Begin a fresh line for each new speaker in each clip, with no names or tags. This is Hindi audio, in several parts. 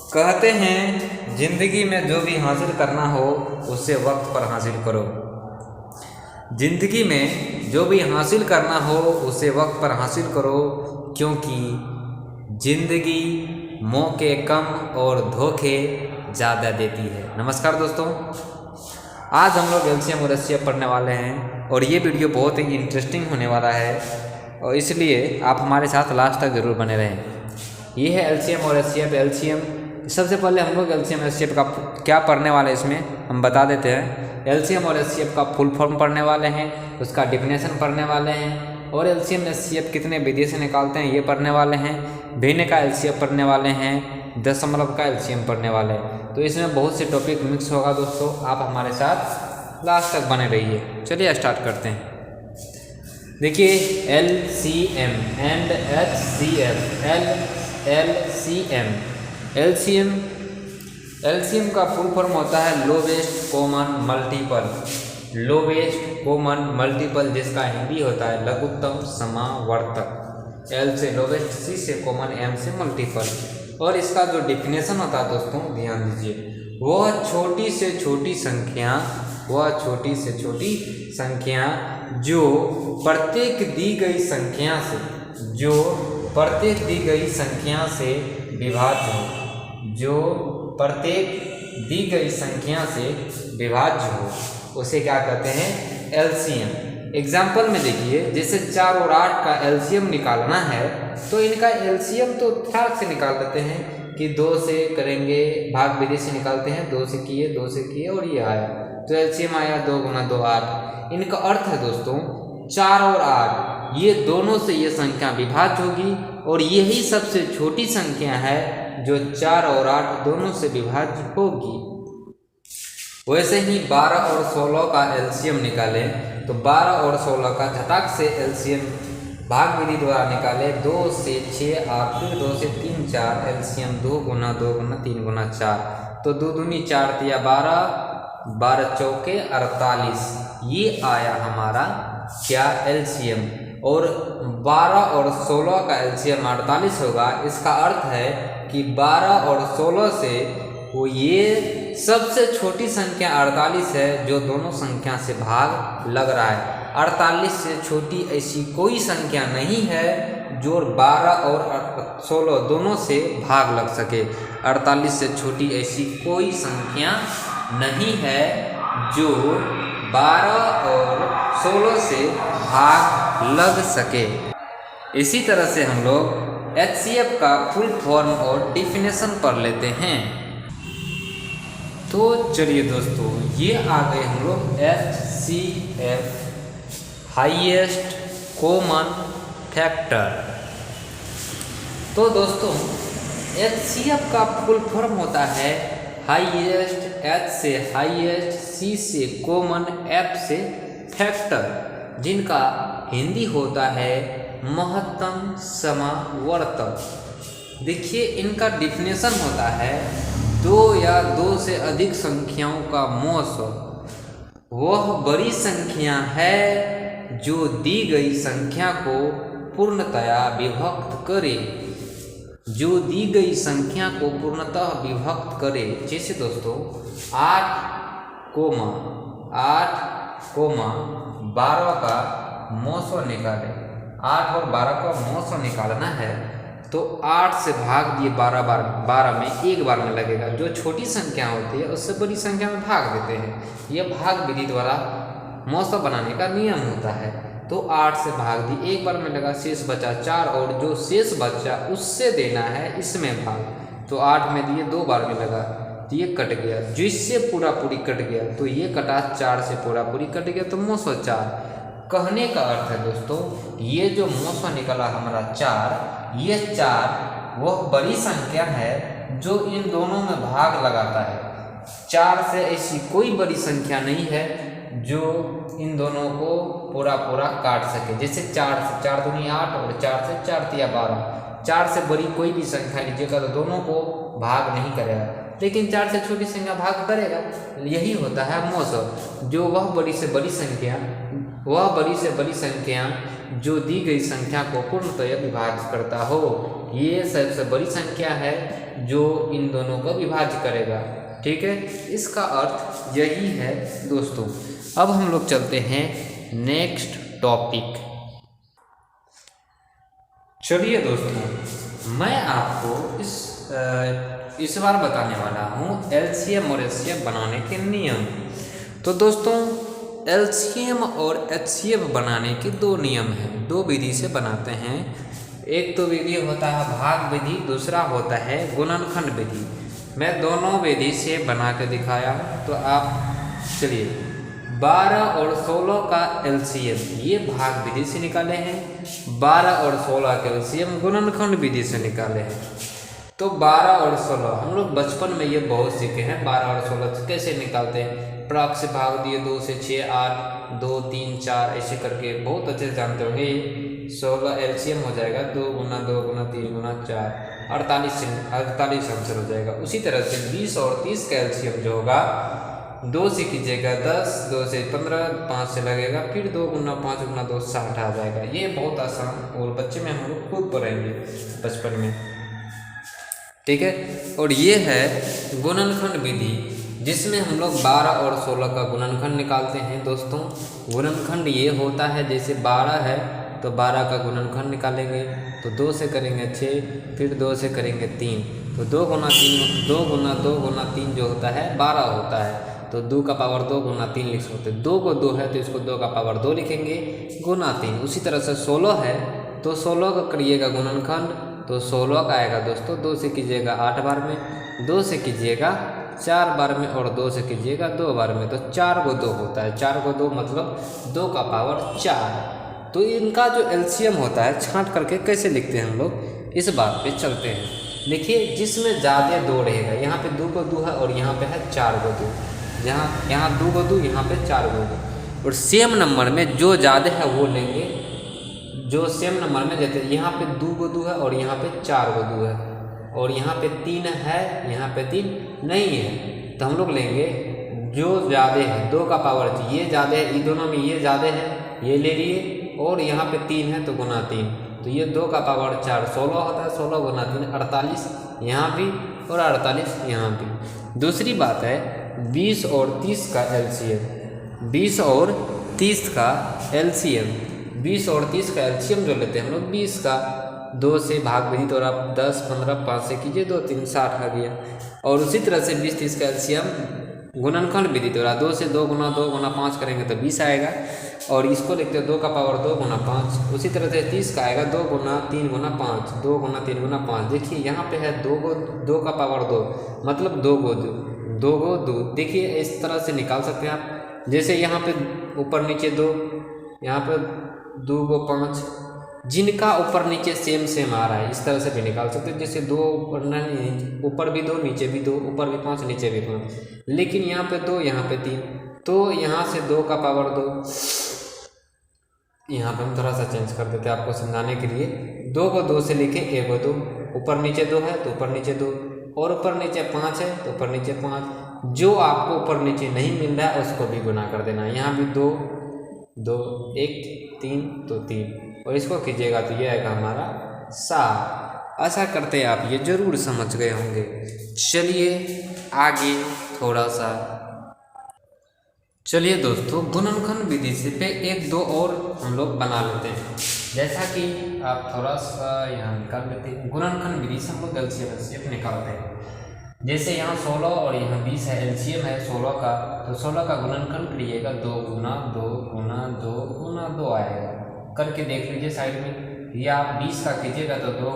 कहते हैं जिंदगी में जो भी हासिल करना हो उसे वक्त पर हासिल करो। जिंदगी में जो भी हासिल करना हो उसे वक्त पर हासिल करो, क्योंकि जिंदगी मौके कम और धोखे ज़्यादा देती है। नमस्कार दोस्तों, आज हम लोग एलसीएम और एचसीएफ पढ़ने वाले हैं और ये वीडियो बहुत ही इंटरेस्टिंग होने वाला है और इसलिए आप हमारे साथ लास्ट तक ज़रूर बने रहें। ये है एलसीएम और एचसीएफ। एलसीएम सबसे पहले हम लोग एलसीएम एचसीएफ का क्या पढ़ने वाले हैं इसमें हम बता देते हैं। एलसीएम और एचसीएफ का फुल फॉर्म पढ़ने वाले हैं, उसका डिफिनेशन पढ़ने वाले हैं और एलसीएम एचसीएफ कितने विधि से निकालते हैं ये पढ़ने वाले हैं। भिन्न का एलसीएफ पढ़ने वाले हैं, दशमलव का एलसीएम पढ़ने वाले हैं। तो इसमें बहुत से टॉपिक मिक्स होगा दोस्तों, आप हमारे साथ लास्ट तक बने रहिए। चलिए स्टार्ट करते हैं। देखिए एलसीएम एंड एचसीएफ। एलसीएम का फुल फॉर्म होता है lowest common multiple. Lowest common multiple जिसका हिंदी होता है लघुत्तम समावर्तक। एल से लोवेस्ट, सी से कॉमन, एम से मल्टीपल। और इसका जो डिफिनेशन होता है दोस्तों ध्यान दीजिए, वह छोटी से छोटी संख्या जो प्रत्येक दी गई संख्या से विभाज्य हो, उसे क्या कहते हैं? एलसीएम। एग्जाम्पल में देखिए, जैसे 4 और 8 का एलसीएम निकालना है तो इनका एलसीएम तो ठाक से निकाल देते हैं कि 2 से करेंगे, भाग विधि से निकालते हैं, 2 से किए और ये आया तो एलसीएम आया 2 गुना 2 8। इनका अर्थ है दोस्तों 4 और 8 ये दोनों से ये संख्या विभाज्य होगी और यही सबसे छोटी संख्या है जो 4 और 8 दोनों से विभाज्य होगी। वैसे ही 12 और 16 का एलसीएम निकालें तो 12 और 16 का झटाक से एलसीएम भाग विधि द्वारा निकाले, 2 से 6 8, फिर 2 से 3 4, एलसीएम 2 गुना 3 गुना 4, तो 2 दूनी 4 तिया 12, 12 चौके 48। ये आया हमारा क्या? एलसीएम। और 12 और 16 का एलसीएम 48 होगा। इसका अर्थ है कि 12 और 16 से वो ये सबसे छोटी संख्या 48 है जो दोनों संख्या से भाग लग रहा है। 48 से छोटी ऐसी कोई संख्या नहीं है जो 12 और 16 दोनों से भाग लग सके। 48 से छोटी ऐसी कोई संख्या नहीं है जो 12 और 16 से भाग लग सके। इसी तरह से हम लोग एचसीएफ का फुल फॉर्म और डिफिनेशन पढ़ लेते हैं। तो चलिए दोस्तों, ये आ गए हम लोग एचसीएफ, हाईएस्ट कॉमन फैक्टर। तो दोस्तों एचसीएफ का फुल फॉर्म होता है हाईएस्ट, एच से हाईएस्ट, सी से कॉमन, एफ से फैक्टर, जिनका हिंदी होता है महत्तम समावर्तक। देखिए इनका डिफिनेशन होता है 2 या 2 से अधिक संख्याओं का मौसम वह बड़ी संख्या है जो दी गई संख्या को पूर्णतया विभक्त करे। जैसे दोस्तों 8 कोमा 12 का मौसम निकाले। 8 और 12 का मौसम निकालना है तो 8 से भाग दिए 12 में एक बार में लगेगा। जो छोटी संख्या होती है उससे बड़ी संख्या में भाग देते हैं। यह भाग विधि द्वारा मौसम बनाने का नियम होता है। तो 8 से भाग दी, एक बार में लगा, शेष बचा 4 और जो शेष बचा उससे देना है इसमें भाग। तो 8 में दिए, 2 बार में लगा तो ये कट गया, जिससे पूरी कट गया तो ये कटा, 4 से पूरी कट गया तो मौसम 4। कहने का अर्थ है दोस्तों ये जो मौसम निकला हमारा 4, ये 4 वह बड़ी संख्या है जो इन दोनों में भाग लगाता है। 4 से ऐसी कोई बड़ी संख्या नहीं है जो इन दोनों को पूरा काट सके। जैसे 4 से 4 दूनी 8 और 4 से 4 तिया 12। 4 से बड़ी कोई भी संख्या लीजिएगा तो दोनों को भाग नहीं करेगा, लेकिन 4 से छोटी संख्या भाग करेगा। यही होता है मौसम, जो वह बड़ी से बड़ी संख्या जो दी गई संख्या को पूर्णतः विभाजित करता हो। ये सबसे बड़ी संख्या है जो इन दोनों को विभाजित करेगा। ठीक है, इसका अर्थ यही है दोस्तों। अब हम लोग चलते हैं नेक्स्ट टॉपिक। चलिए दोस्तों, मैं आपको इस बार बताने वाला हूँ एलसीएम और एचसीएफ बनाने के नियम। तो दोस्तों, एलसीएम और एचसीएफ बनाने के दो नियम हैं, दो विधि से बनाते हैं। एक तो विधि होता है भाग विधि, दूसरा होता है गुणनखंड विधि। मैं दोनों विधि से बना के दिखाया। तो आप चलिए 12 और 16 का एलसीएम ये भाग विधि से निकाले हैं, 12 और 16 का एलसीएम गुणनखंड विधि से निकाले हैं। तो 12 और 16 हम लोग बचपन में ये बहुत सीखे हैं। 12 और 16 कैसे निकालते हैं, प्राक से भाग दिए, 2 से 6 8, 2 3 4 ऐसे करके बहुत अच्छे से जानते होंगे। 16 एलसीएम हो जाएगा 2 गुना 2 गुना 3 गुना 4, 48 आंसर हो जाएगा। उसी तरह से 20 और 30 का एलसीएम जो होगा 2 से कीजिएगा 10, 2 से 15, 5 से लगेगा, फिर 2 गुना 5 गुना 2 60 आ जाएगा। ये बहुत आसान और बच्चे में हम लोग खुद पढ़ेंगे बचपन में। ठीक है, और ये है गुणनखंड विधि जिसमें हम लोग 12 और 16 का गुणनखंड निकालते हैं। दोस्तों, गुणनखंड ये होता है जैसे 12 है तो 12 का गुणनखंड निकालेंगे तो 2 से करेंगे 6, फिर 2 से करेंगे 3, तो 2 गुना 3 जो होता है 12 होता है। तो 2 का पावर 2 गुना 3 लिख सकते हैं। 2 को 2 है तो इसको 2 का पावर 2 लिखेंगे गुना 3। उसी तरह से 16 है तो 16 का करिएगा गुणनखंड, तो 16 का आएगा दोस्तों 2 से कीजिएगा 8 बार में, 2 से कीजिएगा 4 बार में और 2 से कीजिएगा 2 बार में। तो 4 को 2 होता है, 4 को 2 मतलब 2 का पावर 4। तो इनका जो एलसीएम होता है छांट करके कैसे लिखते हैं हम लोग, इस बात पे चलते हैं। देखिए, जिसमें ज़्यादा 2 रहेगा, यहाँ पे 2 को 2 है और यहाँ पे है 4 को 2, यहाँ 2 को 2, यहाँ पे 4 को 2। और सेम नंबर में जो ज़्यादा है वो लेंगे, जो सेम नंबर में जैसे यहाँ पे 2 को 2 है और यहाँ पे 4 को 2 है और यहाँ पे 3 है, यहाँ पे 3 नहीं है, तो हम लोग लेंगे जो ज़्यादा है 2 का पावर, ये ज़्यादा है, इन दोनों में ये ज़्यादा है, ये ले लिए, और यहाँ पे 3 है तो गुना 3, तो ये 2 का पावर 4 16 होता है। 16 गुना 3 48, यहाँ भी और 48 यहाँ भी। दूसरी बात है 20 और 30 का एलसीएम। 20 और 30 का एलसीएम, 20 और 30 का एलसीएम जो लेते हैं हम लोग 20 का 2 से भाग विधि, तो आप 10 15 5 से कीजिए, 2 3 60 आ गया। और उसी तरह से 20 30 का एलसीएम गुणनखंड विधि, तो 2 से 2 गुना 5 करेंगे तो 20 आएगा। और इसको लिखते हैं 2 का पावर 2 गुना 5। उसी तरह से 30 का आएगा 2 गुना 3 गुना 5, 2 गुना 3 गुना 5। देखिए यहाँ पे है 2 का पावर 2 मतलब 2 को 2। देखिए इस तरह से निकाल सकते हैं आप, जैसे यहाँ पे ऊपर नीचे 2, यहाँ पे 2 को 5, जिनका ऊपर नीचे सेम आ रहा है इस तरह से भी निकाल सकते हैं। जैसे 2 ऊपर भी 2 नीचे भी 2, ऊपर भी 5 नीचे भी 5, लेकिन यहाँ पे 2 यहाँ पे 3, तो यहाँ से 2 का पावर 2, यहाँ पे हम थोड़ा सा चेंज कर देते हैं आपको समझाने के लिए। 2 को 2 से लिखे, 1 को 2, ऊपर नीचे 2 है तो ऊपर नीचे 2, और ऊपर नीचे 5 है तो ऊपर नीचे 5। जो आपको ऊपर नीचे नहीं मिल रहा है उसको भी गुना कर देना है। यहाँ भी 2 2 1 3 तो 3, और इसको कीजिएगा तो ये आएगा हमारा 7। ऐसा करते आप ये जरूर समझ गए होंगे। चलिए आगे थोड़ा सा, चलिए दोस्तों गुणनखंड विधि से पे 1 2 और हम लोग बना लेते हैं। जैसा कि आप थोड़ा सा यहाँ निकाल लेते हैं, गुणनखंड विधि से हम लोग एलसीएम निकालते हैं। जैसे यहाँ 16 और यहाँ 20 है, एलसीएम है 16 का, तो 16 का गुणनखंड करिएगा 2 गुना 2 गुना 2 गुना 2 आएगा। करके देख लीजिए साइड में, या आप 20 का कीजिएगा तो 2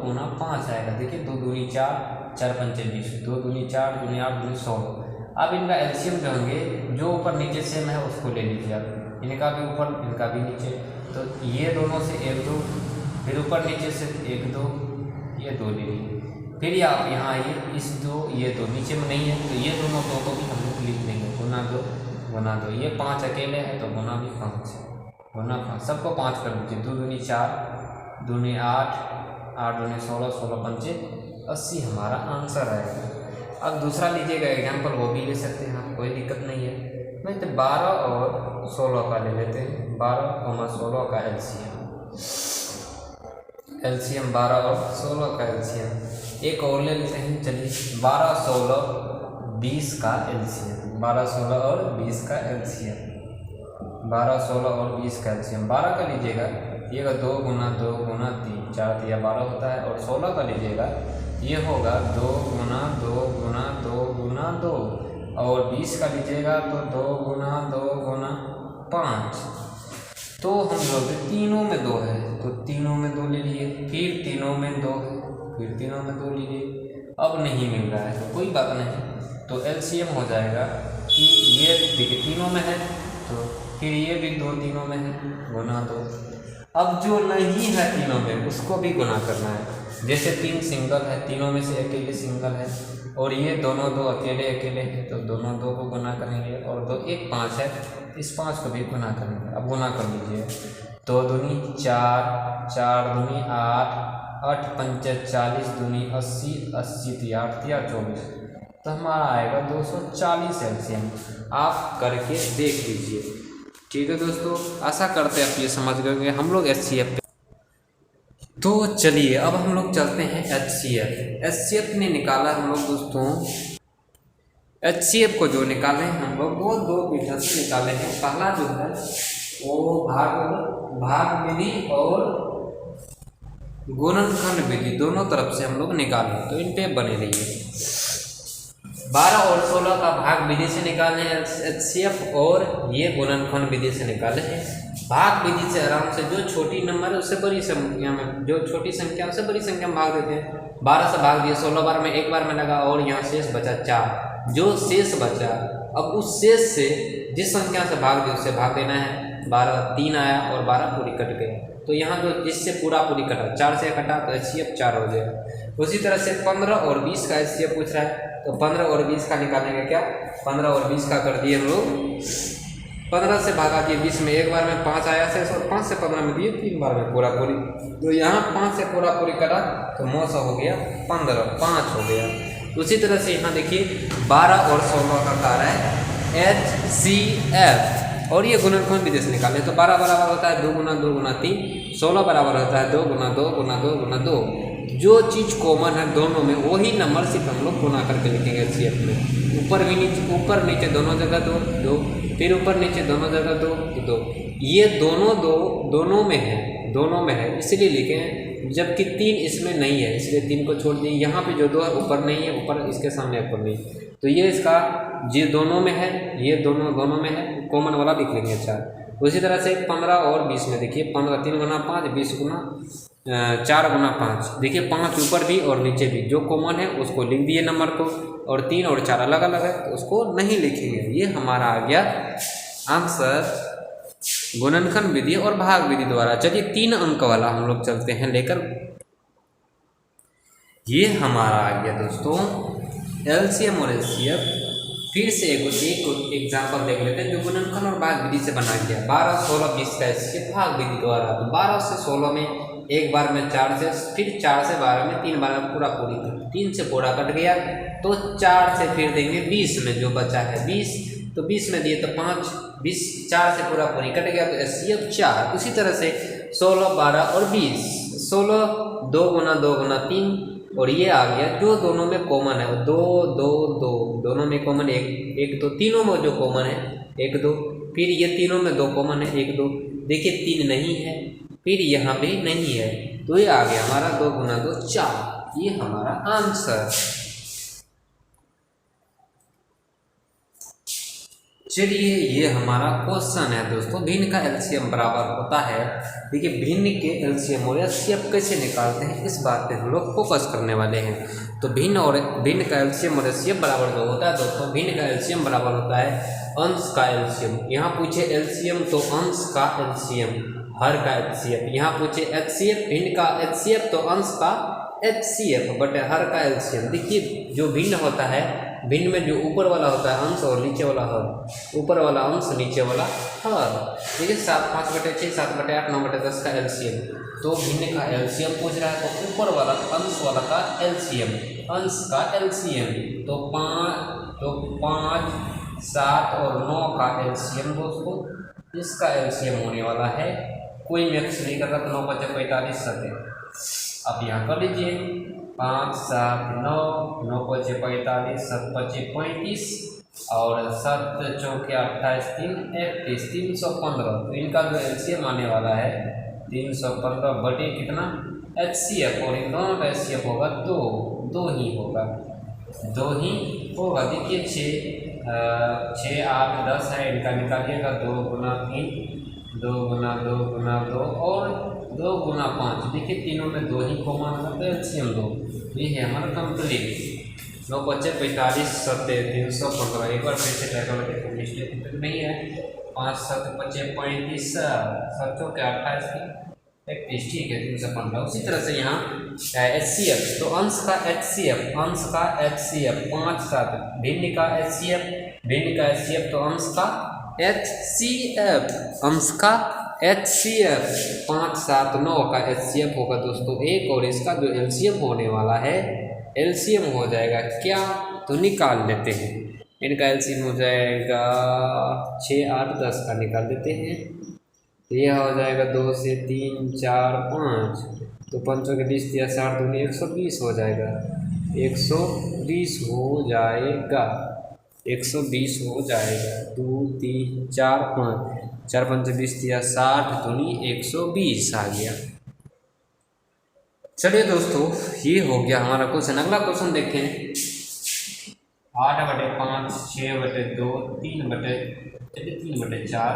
गुना 5 आएगा। देखिए 2 दूनी 4, 4 पंचे 20, 2 दूनी 4, दूनी 8, दूनी 16। अब इनका एलसीएम जो होंगे, जो ऊपर नीचे सेम है उसको ले लीजिए आप, इनका भी ऊपर इनका भी नीचे, तो ये दोनों से 1 2, फिर ऊपर नीचे से 1 2, ये 2 ले लीजिए। फिर आप यहाँ आइए, इस 2 ये 2 नीचे में नहीं है तो ये दोनों 2 को भी हम लोग लिख देंगे गुना 2 गुना 2। ये 5 अकेले है तो गुना भी 5 गुना 5, सबको 5 कर दीजिए। 2 दूनी 4, दूनी 8, 8 दूनी 16, 16 पंचे 80 हमारा आंसर आएगा। अब दूसरा लीजिएगा एग्जाम्पल, वो भी ले सकते हैं आप, कोई दिक्कत नहीं है। मैं तो 12 और 16 का ले लेते हैं। 12, 16 का एलसीएम 12 और 16 का एलसीएम। एक और ले लेते हैं, चलिए 12, 16, 20 का एलसीएम। 12, 16 और 20 का एलसीएम। 12, 16 और 20 का एलसीएम। 12 का लीजिएगा, ये 2 गुना 2 गुना 3, 4 3 12 होता है। और 16 का लीजिएगा, ये होगा 2 गुना 2 गुना 2 गुना 2। और 20 का लीजिएगा तो 2 गुना 2 गुना 5। तो हम लोग तीनों में 2 है तो तीनों में 2 ले लिए, फिर तीनों में 2 है, फिर तीनों में 2 लीजिए। अब नहीं मिल रहा है तो कोई बात नहीं, तो एलसीएम हो जाएगा कि ये देखिए तीनों में है तो फिर ये भी 2 तीनों में है, गुना 2। अब जो नहीं है तीनों में उसको भी गुना करना है। जैसे 3 सिंगल है, तीनों में से अकेले सिंगल है, और ये दोनों 2 अकेले अकेले हैं तो दोनों 2 को गुना करेंगे। और 2 1 5 है, इस 5 को भी गुना करेंगे। अब गुना कर लीजिए, 2 दूनी 4, 4 दूनी 8, 8 पंचे 40, दूनी 80, 80 3 8 3 24, तो हमारा आएगा 240 एलसीएम। आप करके देख लीजिए। ठीक है दोस्तों, आशा करते हैं आप ये समझ गए हम लोग एचसीएफ पे। तो चलिए अब हम लोग चलते हैं एचसीएफ। एचसीएफ ने निकाला हम लोग दोस्तों, एचसीएफ को जो निकाले हम लोग वो 2 विधि से निकाले हैं। पहला जो है वो भाग विधि और गुणनखंड विधि, दोनों तरफ से हम लोग निकाले, तो इन पे बने रहिए। 12 और 16 का भाग विधि से निकाले हैं एचसीएफ, और ये गुणनखंड विधि से निकाले हैं। भाग विधि से आराम से जो छोटी नंबर है उससे बड़ी संख्या में, जो छोटी संख्या उससे बड़ी संख्या में भाग देते हैं। 12 से भाग दिया, 16 बार में एक बार में लगा, और यहाँ शेष बचा 4। जो शेष बचा, अब उस शेष से जिस संख्या से भाग दिया उससे भाग देना है। 12 3 आया और 12 पूरी कट गई, तो यहाँ जो जिससे पूरी कटा, 4 से कटा तो एचसीएफ 4 हो गया। उसी तरह से 15 और 20 का एचसीएफ पूछ रहा है, तो 15 और 20 का निकालेंगे क्या, 15 और 20 का कर दिए हम लोग, 15 से भागा दिए 20 में, एक बार में 5 आया शेष, और 5 से 15 में दिए 3 बार में पूरी, तो यहाँ 5 से पूरी कटा तो 900 हो गया, 15 5 हो गया। उसी तरह से यहाँ देखिए 12 और 16 का कार्य है एचसीएफ, और ये गुणनखंड विधि से निकाले, तो 12 बराबर होता है 2 गुना 2 गुना 3, 16 बराबर होता है 2 गुना 2 गुना 2 गुना 2। जो चीज़ कॉमन है दोनों में वही नंबर सिर्फ हम लोग गुना करके लिखेंगे एचसीएफ में। ऊपर नीचे दोनों जगह 2 2, फिर ऊपर नीचे दोनों जगह 2 2। ये दोनों में है इसलिए लिखें, जबकि 3 इसमें नहीं है इसलिए 3 को छोड़ दिए। यहाँ पे जो 2 है ऊपर नहीं है, ऊपर इसके सामने ऊपर नहीं, तो ये इसका ये दोनों में है, ये दोनों में है, कॉमन वाला लिख लेंगे 4। उसी तरह से 15 और 20 में देखिए 15 3 गुना 5, 20 गुना 4 गुना 5, देखिए 5 ऊपर भी और नीचे भी, जो कॉमन है उसको लिख दिए नंबर को, और 3 और 4 अलग अलग है तो उसको नहीं लिखेंगे। ये हमारा आ गया आंसर गुणनखंड विधि और भाग विधि द्वारा। चलिए 3 अंक वाला हम लोग चलते हैं लेकर, ये हमारा आ गया दोस्तों एलसीएम और एचसीएफ। फिर से एक एग्जाम्पल देख लेते हैं जो गुणनखंड और भाग विधि से बना गया। 12 16 20 का एचसीएफ भाग विधि द्वारा, तो 12 से 16 में एक बार में 4 से, फिर 4 से 12 में 3 बार में पूरी 3 से पूरा कट गया, तो 4 से फिर देंगे 20 में जो बचा है 20, तो 20 में दिए तो 5, 20 4 से पूरी कट गया तो एचसीएफ 4। उसी तरह से 16 12 और 20, 16 2 गुना 2 गुना 3, और ये आ गया जो दोनों में कॉमन है 2 2 2, दोनों में कॉमन 1 2, तीनों में जो कॉमन है 1 2, फिर ये तीनों में 2 कॉमन है 1 2, देखिए 3 नहीं है, फिर यहाँ भी नहीं है, तो ये आ गया हमारा 2 गुना 2 4, ये हमारा आंसर। चलिए ये हमारा क्वेश्चन है दोस्तों, भिन्न का एलसीएम बराबर होता है। देखिए भिन्न के एलसीएम और एचसीएफ कैसे निकालते हैं इस बात पे हम लोग फोकस करने वाले हैं। तो भिन्न का एलसीएम और एचसीएफ बराबर जो होता है दोस्तों, भिन्न का एलसीएम बराबर होता है अंश का एलसीएम। यहाँ पूछे एलसीएम तो अंश का एलसीएम, हर का एचसीएफ। यहाँ पूछे एचसीएफ भिन्न का एचसीएफ तो अंश का एचसीएफ बट हर का एलसीएम। देखिए जो भिन्न होता है, भिन्न में जो ऊपर वाला होता है अंश और नीचे वाला हर, ऊपर वाला अंश नीचे वाला हर। देखिए 7 5/6 7/8 9/10 का एलसीएम, तो भिन्न का एलसीएम पूछ रहा है तो ऊपर वाला अंश वाला का एलसीएम, अंश का एलसीएम तो 5 7 और 9 का एलसीएम दोस्तों इसका एलसीएम होने वाला है, कोई मिक्स नहीं कर रहा, तो 9 × 5 = 45 7। आप यहाँ कर लीजिए 5 7 9, 9 × 5 = 45, 7 × 5 = 35 और 7 × 4 = 28, 3 31, 315। तो इनका जो एलसीएम आने वाला है 315 बटे कितना एचसीएफ, और इन दोनों का एचसीएफ होगा 2 ही होगा, 2 ही होगा। देखिए 6 8 10 है, इनका निकालिएगा 2 × 3, 2 × 2 × 2 और 2 × 5। देखिए तीनों में 2 ही कॉमन है, तो एलसीएम 2। ये है हमारा कंप्लीट। 9 × 5 = 45 7 315। एक बार फिर से ट्राई कर लेते हैं, मिस्टेक नहीं है। 5 7 × 5 = 35, 7 × 4 = 28, 31, ठीक है 315। उसी तरह से यहाँ एचसीएफ, तो अंश का एचसीएफ 5 7, भिन्न का एचसीएफ, तो अंश का एचसीएफ 5 7 9 का एचसीएफ होगा दोस्तों 1, और इसका जो एलसीएम होने वाला है, एलसीएम हो जाएगा क्या, तो निकाल लेते हैं। इनका एलसीएम हो जाएगा 6 8 10 का निकाल देते हैं, तो यह हो जाएगा 2 से 3 4 5, तो 5 के 20 दिया 60 दूनी 120 हो जाएगा, 120 हो जाएगा, 120 हो जाएगा। 2 3 4 5, 4 5 20 दिया 60 दूनी 120 आ गया। चलिए दोस्तों, ये हो गया हमारा क्वेश्चन। अगला क्वेश्चन देखें। 8/5, 6/2, 3/4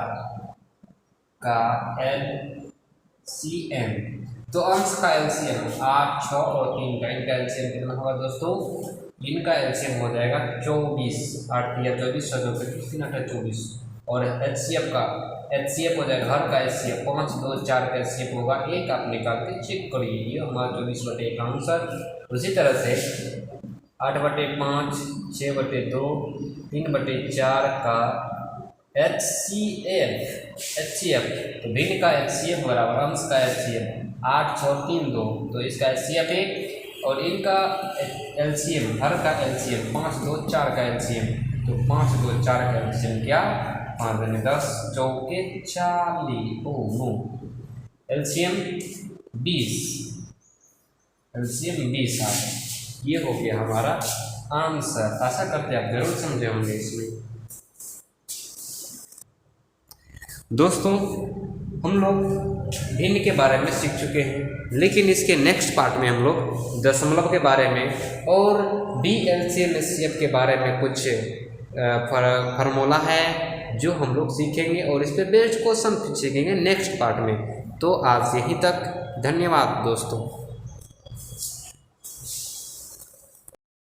का एलसीएम, तो अंश का एलसीएम 8 6 और 3 का, इनका एलसीएम कितना होगा दोस्तों, इनका एलसीएम हो जाएगा 24, 8 × 24, 3 8 24, और एचसीएफ हो जाएगा हर का एचसीएफ 5 2 4 का एचसीएफ होगा 1, आप निकाल के चेक करिए, ये हमारा 24/1 का आंसर। उसी तरह से 8/5, 6/2, 3/4 का एचसीएफ, तो भिन्न का एचसीएफ बराबर अंश का एचसीएफ 8 6 3 2, तो इसका एचसीएफ 1, और इनका एलसीएम हर का एलसीएम 5 2 4 का एलसीएम, तो 5 2 4 का एलसीएम क्या 5 × 10 = 40, ओ नो, एलसीएम 20 आ गया। ये हो गया हमारा आंसर। आशा करते हैं आप जरूर समझे होंगे इसमें। दोस्तों, हम लोग भिन्न के बारे में सीख चुके हैं, लेकिन इसके नेक्स्ट पार्ट में हम लोग दशमलव के बारे में और बीएलसीएम एचसीएफ के बारे में कुछ फार्मूला है जो हम लोग सीखेंगे, और इस पर बेस्ड क्वेश्चन सीखेंगे नेक्स्ट पार्ट में। तो आज यहीं तक, धन्यवाद दोस्तों।